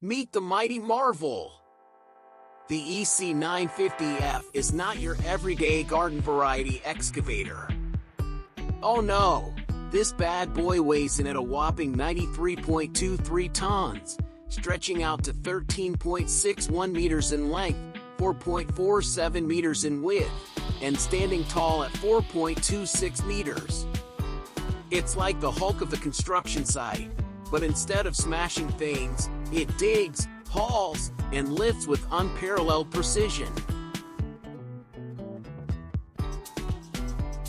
Meet the mighty marvel. The EC950F is not your everyday garden variety excavator. Oh no, this bad boy weighs in at a whopping 93.23 tons, stretching out to 13.61 meters in length, 4.47 meters in width, and standing tall at 4.26 meters. It's like the Hulk of the construction site, but instead of smashing things, it digs, hauls, and lifts with unparalleled precision.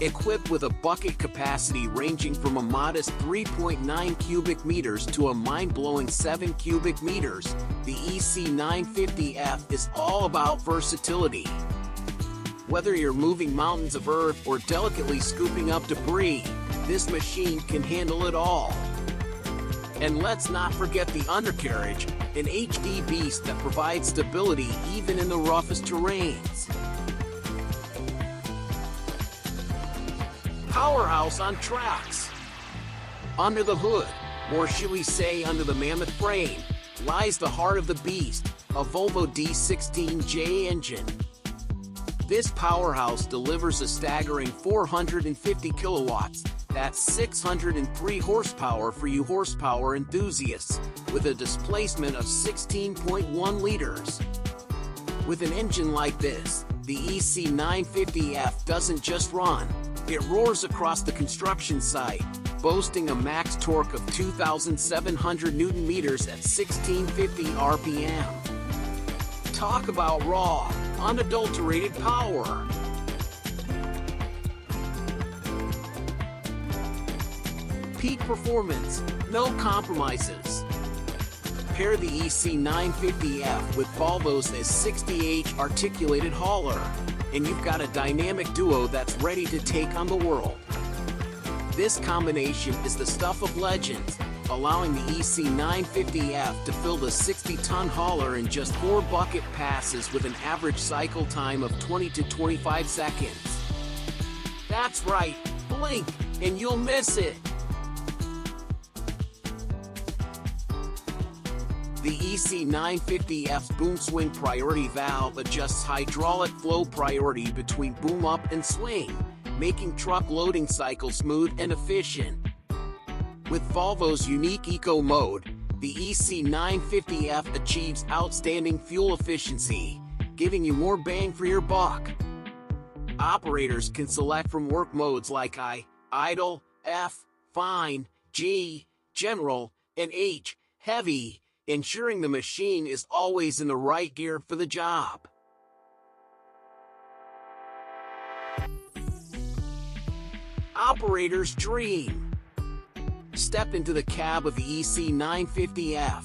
Equipped with a bucket capacity ranging from a modest 3.9 cubic meters to a mind-blowing 7 cubic meters, the EC950F is all about versatility. Whether you're moving mountains of earth or delicately scooping up debris, this machine can handle it all. And let's not forget the undercarriage, an HD beast that provides stability even in the roughest terrains. Powerhouse on tracks. Under the hood, or should we say under the mammoth frame, lies the heart of the beast, a Volvo D16J engine. This powerhouse delivers a staggering 450 kilowatts, that's 603 horsepower for you horsepower enthusiasts, with a displacement of 16.1 liters. With an engine like this, the EC950F doesn't just run, it roars across the construction site, boasting a max torque of 2,700 Newton-meters at 1650 RPM. Talk about raw, unadulterated power. Peak performance, no compromises. Pair the EC950F with Volvo's S60H articulated hauler, and you've got a dynamic duo that's ready to take on the world. This combination is the stuff of legends, allowing the EC950F to fill the 60-ton hauler in just 4 bucket passes with an average cycle time of 20 to 25 seconds. That's right, blink and you'll miss it. The EC950F's boom swing priority valve adjusts hydraulic flow priority between boom up and swing, making truck loading cycles smooth and efficient. With Volvo's unique eco mode, the EC950F achieves outstanding fuel efficiency, giving you more bang for your buck. Operators can select from work modes like I, idle, F, fine, G, general, and H, heavy, ensuring the machine is always in the right gear for the job. Operator's dream. Step into the cab of the EC950F,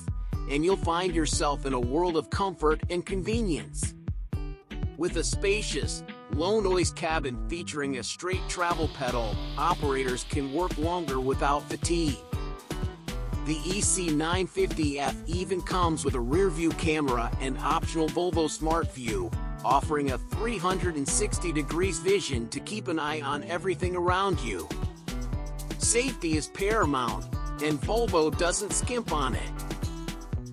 and you'll find yourself in a world of comfort and convenience. With a spacious, low-noise cabin featuring a straight travel pedal, operators can work longer without fatigue. The EC950F even comes with a rear-view camera and optional Volvo Smart View, offering a 360 degrees vision to keep an eye on everything around you. Safety is paramount, and Volvo doesn't skimp on it.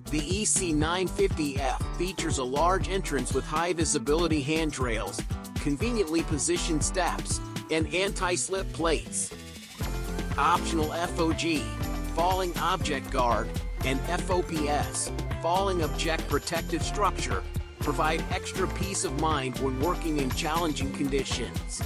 The EC950F features a large entrance with high-visibility handrails, conveniently positioned steps, and anti-slip plates. Optional FOG, falling object guard, and FOPS, falling object protective structure, provide extra peace of mind when working in challenging conditions.